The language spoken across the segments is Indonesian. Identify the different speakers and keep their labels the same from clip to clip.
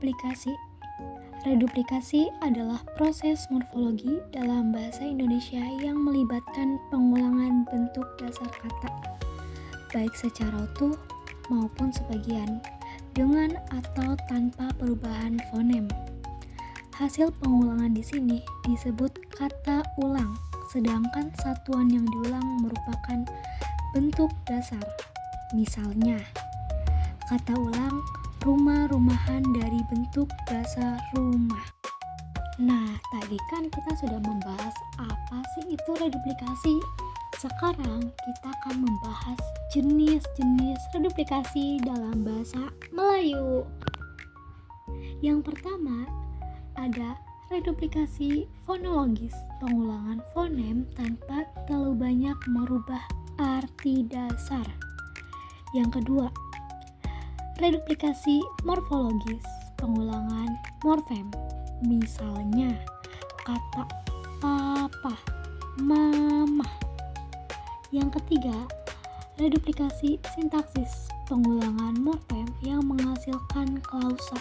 Speaker 1: Reduplikasi. Reduplikasi adalah proses morfologi dalam bahasa Indonesia yang melibatkan pengulangan bentuk dasar kata, baik secara utuh maupun sebagian, dengan atau tanpa perubahan fonem. Hasil pengulangan di sini disebut kata ulang, sedangkan satuan yang diulang merupakan bentuk dasar. Misalnya, kata ulang rumah-rumahan dari bentuk dasar rumah. Nah, tadi kan kita sudah membahas apa sih itu reduplikasi. Sekarang kita akan membahas jenis-jenis reduplikasi dalam bahasa Melayu. Yang pertama, ada reduplikasi fonologis, pengulangan fonem tanpa terlalu banyak merubah arti dasar. Yang kedua, reduplikasi morfologis, pengulangan morfem. Misalnya, kata papa, mama. Yang ketiga, reduplikasi sintaksis, pengulangan morfem yang menghasilkan klausa.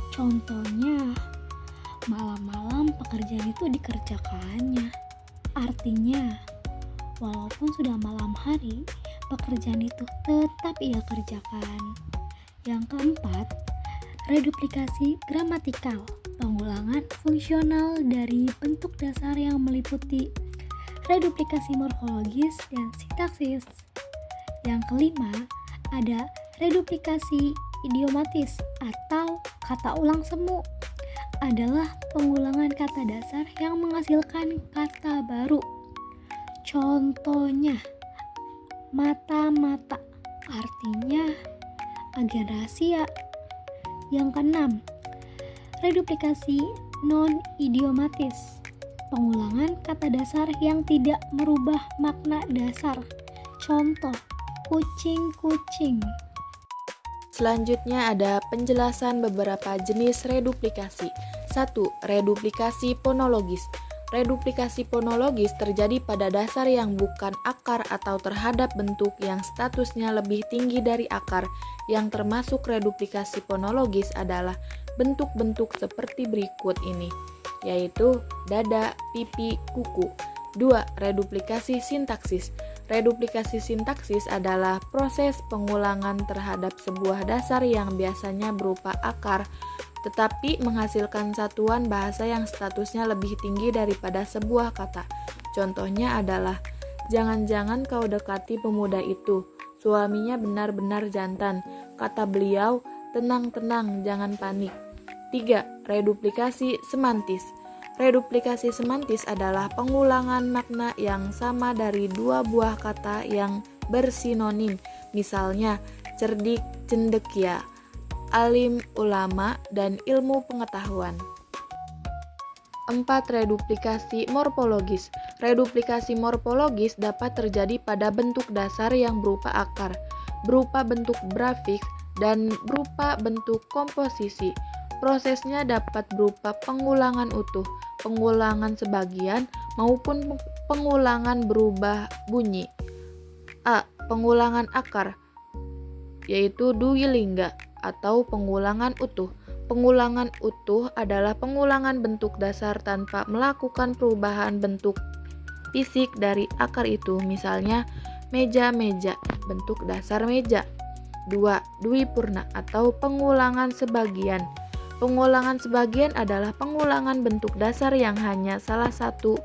Speaker 1: Contohnya, malam-malam pekerjaan itu dikerjakannya. Artinya, walaupun sudah malam hari, pekerjaan itu tetap ia kerjakan. Yang keempat, reduplikasi gramatikal, pengulangan fungsional dari bentuk dasar yang meliputi reduplikasi morfologis dan sintaksis. Yang kelima, ada reduplikasi idiomatis atau kata ulang semu, adalah pengulangan kata dasar yang menghasilkan kata baru. Contohnya, mata-mata, artinya agen rahasia. Yang keenam, reduplikasi non-idiomatis, pengulangan kata dasar yang tidak merubah makna dasar. Contoh, kucing-kucing.
Speaker 2: Selanjutnya ada penjelasan beberapa jenis reduplikasi. 1. Reduplikasi fonologis. Reduplikasi fonologis terjadi pada dasar yang bukan akar atau terhadap bentuk yang statusnya lebih tinggi dari akar. Yang termasuk reduplikasi fonologis adalah bentuk-bentuk seperti berikut ini, yaitu dada, pipi, kuku. 2. Reduplikasi sintaksis. Reduplikasi sintaksis adalah proses pengulangan terhadap sebuah dasar yang biasanya berupa akar, tetapi menghasilkan satuan bahasa yang statusnya lebih tinggi daripada sebuah kata. Contohnya adalah, jangan-jangan kau dekati pemuda itu, suaminya benar-benar jantan. Kata beliau, tenang-tenang, jangan panik. 3. Reduplikasi semantis. Reduplikasi semantis adalah pengulangan makna yang sama dari dua buah kata yang bersinonim. Misalnya, cerdik, cendekia, alim, ulama, dan ilmu pengetahuan. 4. Reduplikasi morfologis. Reduplikasi morfologis dapat terjadi pada bentuk dasar yang berupa akar, berupa bentuk brafiks, dan berupa bentuk komposisi. Prosesnya dapat berupa pengulangan utuh, pengulangan sebagian, maupun pengulangan berubah bunyi. A. Pengulangan akar, yaitu duilingga atau pengulangan utuh. Pengulangan utuh adalah pengulangan bentuk dasar tanpa melakukan perubahan bentuk fisik dari akar itu. Misalnya, meja-meja, bentuk dasar meja. 2. Dwipurna atau pengulangan sebagian. Pengulangan sebagian adalah pengulangan bentuk dasar yang hanya salah satu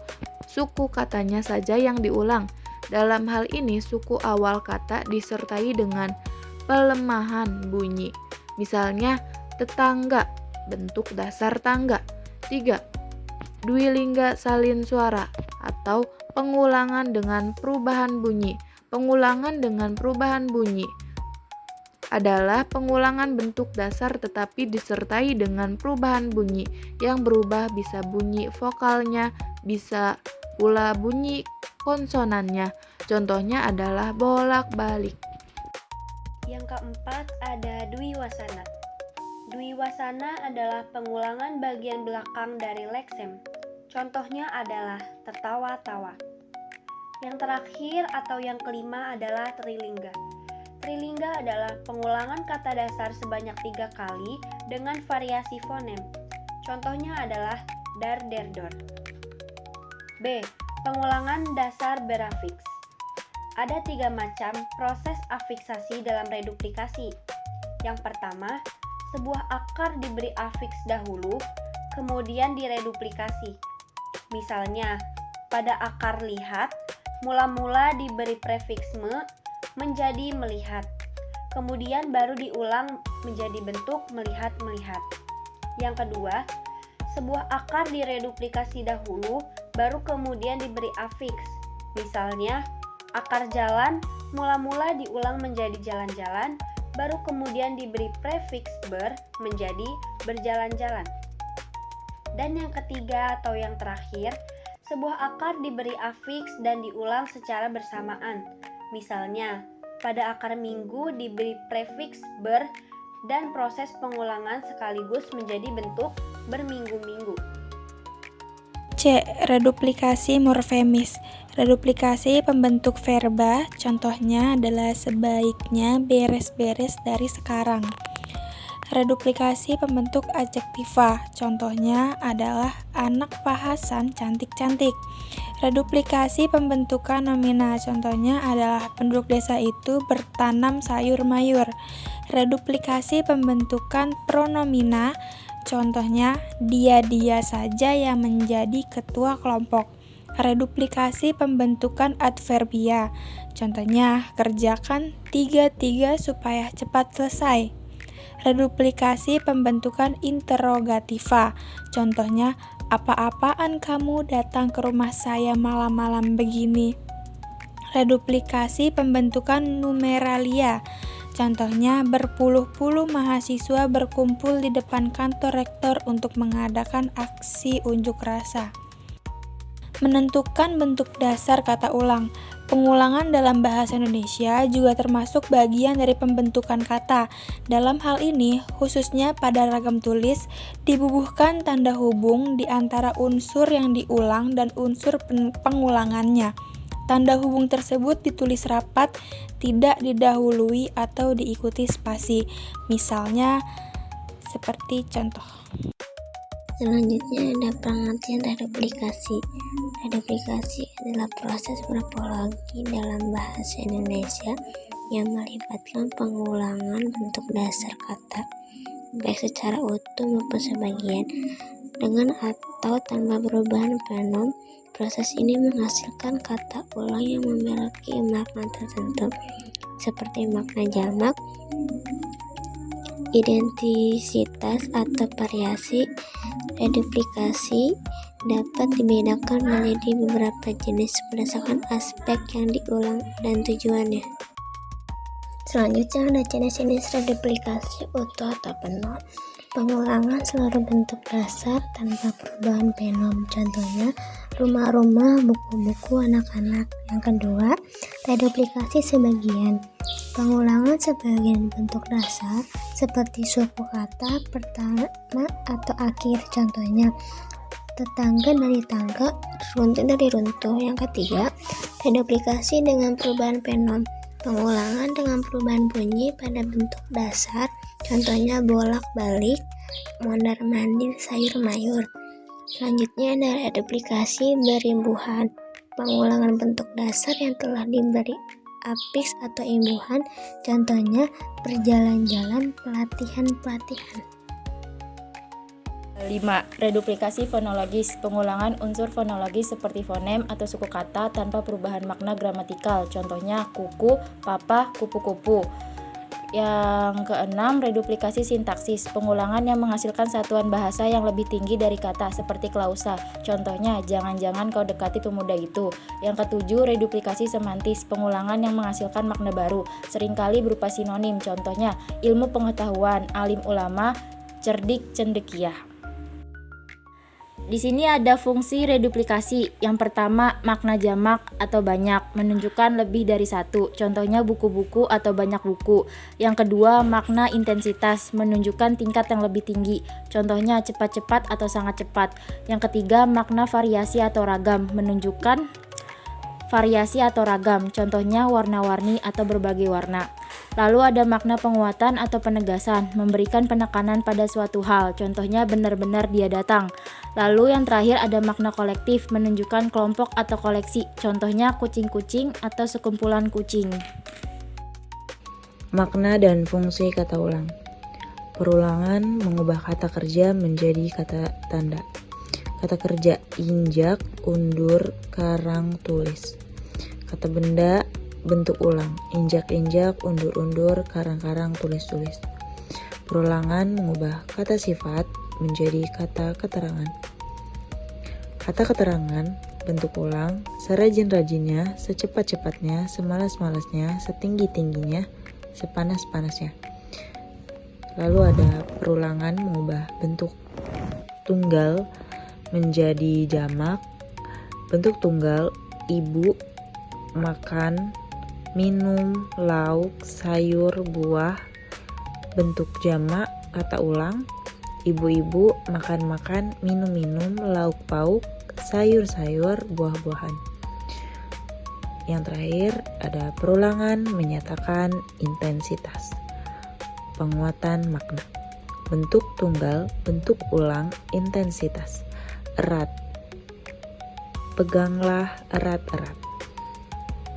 Speaker 2: suku katanya saja yang diulang. Dalam hal ini, suku awal kata disertai dengan pelemahan bunyi. Misalnya, tetangga, bentuk dasar tangga. 3. Dwilingga salin suara atau pengulangan dengan perubahan bunyi. Pengulangan dengan perubahan bunyi adalah pengulangan bentuk dasar tetapi disertai dengan perubahan bunyi yang berubah, bisa bunyi vokalnya, bisa pula bunyi konsonannya. Contohnya adalah bolak-balik.
Speaker 3: Yang keempat ada dwiwasana. Dwiwasana adalah pengulangan bagian belakang dari leksem. Contohnya adalah tertawa-tawa. Yang terakhir atau yang kelima adalah trilingga. Trilingga adalah pengulangan kata dasar sebanyak 3 kali dengan variasi fonem. Contohnya adalah dar, der, dor. B. Pengulangan dasar berafiks. Ada 3 macam proses afiksasi dalam reduplikasi. Yang pertama, sebuah akar diberi afiks dahulu, kemudian direduplikasi. Misalnya, pada akar lihat, mula-mula diberi prefiks me menjadi melihat, kemudian baru diulang menjadi bentuk melihat-melihat. Yang kedua, sebuah akar direduplikasi dahulu, baru kemudian diberi afiks. Misalnya, akar jalan mula-mula diulang menjadi jalan-jalan, baru kemudian diberi prefiks ber menjadi berjalan-jalan. Dan yang ketiga atau yang terakhir, sebuah akar diberi afiks dan diulang secara bersamaan. Misalnya, pada akar minggu diberi prefiks ber dan proses pengulangan sekaligus menjadi bentuk berminggu-minggu.
Speaker 4: C. Reduplikasi morfemis. Reduplikasi pembentuk verba, contohnya adalah sebaiknya beres-beres dari sekarang. Reduplikasi pembentuk adjektiva, contohnya adalah anak Pak Hasan cantik-cantik. Reduplikasi pembentukan nomina, contohnya adalah penduduk desa itu bertanam sayur-mayur. Reduplikasi pembentukan pronomina, contohnya dia saja yang menjadi ketua kelompok. Reduplikasi pembentukan adverbia, contohnya kerjakan 3 supaya cepat selesai. Reduplikasi pembentukan interrogativa, contohnya apa-apaan kamu datang ke rumah saya malam-malam begini. Reduplikasi pembentukan numeralia, contohnya berpuluh-puluh mahasiswa berkumpul di depan kantor rektor untuk mengadakan aksi unjuk rasa. Menentukan bentuk dasar kata ulang. Pengulangan dalam bahasa Indonesia juga termasuk bagian dari pembentukan kata. Dalam hal ini, khususnya pada ragam tulis, dibubuhkan tanda hubung di antara unsur yang diulang dan unsur pengulangannya. Tanda hubung tersebut ditulis rapat, tidak didahului atau diikuti spasi. Misalnya, seperti contoh.
Speaker 5: Selanjutnya ada pengertian reduplikasi. Reduplikasi adalah proses morfologi dalam bahasa Indonesia yang melibatkan pengulangan bentuk dasar kata, baik secara utuh maupun sebagian, dengan atau tanpa perubahan pronom. Proses ini menghasilkan kata ulang yang memiliki makna tertentu, seperti makna jamak, identitas atau variasi. Reduplikasi dapat dibedakan menjadi beberapa jenis berdasarkan aspek yang diulang dan tujuannya. Selanjutnya ada jenis-jenis reduplikasi utuh atau penom. Pengulangan seluruh bentuk dasar tanpa perubahan penom, contohnya rumah-rumah, buku-buku anak-anak. Yang kedua, reduplikasi sebagian. Pengulangan sebagian bentuk dasar seperti suku kata pertama atau akhir, contohnya tetangga dari tangga, runtuh dari runtuh. Yang ketiga, reduplikasi dengan perubahan penom. Pengulangan dengan perubahan bunyi pada bentuk dasar, contohnya bolak-balik, mondar-mandir, sayur-mayur. Selanjutnya ada reduplikasi berimbuhan. Pengulangan bentuk dasar yang telah diberi afiks atau imbuhan, contohnya berjalan-jalan, pelatihan-pelatihan.
Speaker 6: 5. Reduplikasi fonologis. Pengulangan unsur fonologis seperti fonem atau suku kata tanpa perubahan makna gramatikal, contohnya kuku, papa, kupu-kupu. Yang keenam, reduplikasi sintaksis. Pengulangan yang menghasilkan satuan bahasa yang lebih tinggi dari kata, seperti klausa. Contohnya, jangan-jangan kau dekati pemuda itu. Yang ketujuh, reduplikasi semantis. Pengulangan yang menghasilkan makna baru, seringkali berupa sinonim. Contohnya, ilmu pengetahuan, alim ulama, cerdik, cendekiah. Di sini ada fungsi reduplikasi. Yang pertama, makna jamak atau banyak, menunjukkan lebih dari satu. Contohnya buku-buku atau banyak buku. Yang kedua, makna intensitas, menunjukkan tingkat yang lebih tinggi. Contohnya cepat-cepat atau sangat cepat. Yang ketiga, makna variasi atau ragam, menunjukkan variasi atau ragam. Contohnya warna-warni atau berbagai warna. Lalu ada makna penguatan atau penegasan, memberikan penekanan pada suatu hal, contohnya benar-benar dia datang. Lalu yang terakhir ada makna kolektif, menunjukkan kelompok atau koleksi, contohnya kucing-kucing atau sekumpulan kucing.
Speaker 2: Makna dan fungsi kata ulang. Perulangan mengubah kata kerja menjadi kata tanda. Kata kerja injak, undur, karang, tulis. Kata benda bentuk ulang, injak-injak, undur-undur, karang-karang, tulis-tulis. Perulangan mengubah kata sifat menjadi kata keterangan. Kata keterangan bentuk ulang, serajin-rajinnya, secepat-cepatnya, semalas-malasnya, setinggi-tingginya, sepanas-panasnya. Lalu ada perulangan mengubah bentuk tunggal menjadi jamak. Bentuk tunggal ibu, makan, minum, lauk, sayur, buah. Bentuk jamak kata ulang, ibu-ibu, makan-makan, minum-minum, lauk pauk, sayur-sayur, buah-buahan. Yang terakhir ada perulangan menyatakan intensitas, penguatan makna. Bentuk tunggal, bentuk ulang, intensitas, erat, peganglah erat-erat.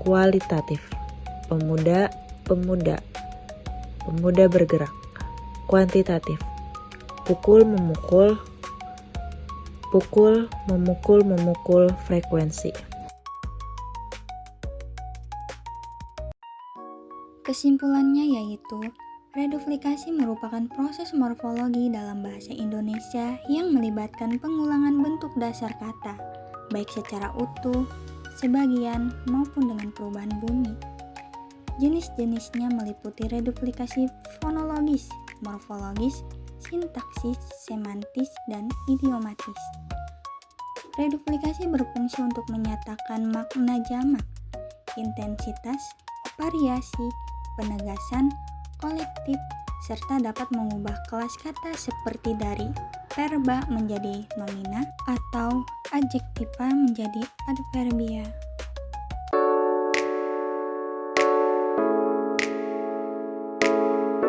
Speaker 2: Kualitatif, pemuda, pemuda, pemuda bergerak. Kuantitatif, pukul, memukul, pukul, memukul, memukul, frekuensi.
Speaker 4: Kesimpulannya yaitu, reduplikasi merupakan proses morfologi dalam bahasa Indonesia yang melibatkan pengulangan bentuk dasar kata, baik secara utuh, sebagian, maupun dengan perubahan bunyi. Jenis-jenisnya meliputi reduplikasi fonologis, morfologis, sintaksis, semantis, dan idiomatis. Reduplikasi berfungsi untuk menyatakan makna jamak, intensitas, variasi, penegasan, kolektif, serta dapat mengubah kelas kata seperti dari verba menjadi nomina atau adjektiva menjadi adverbia.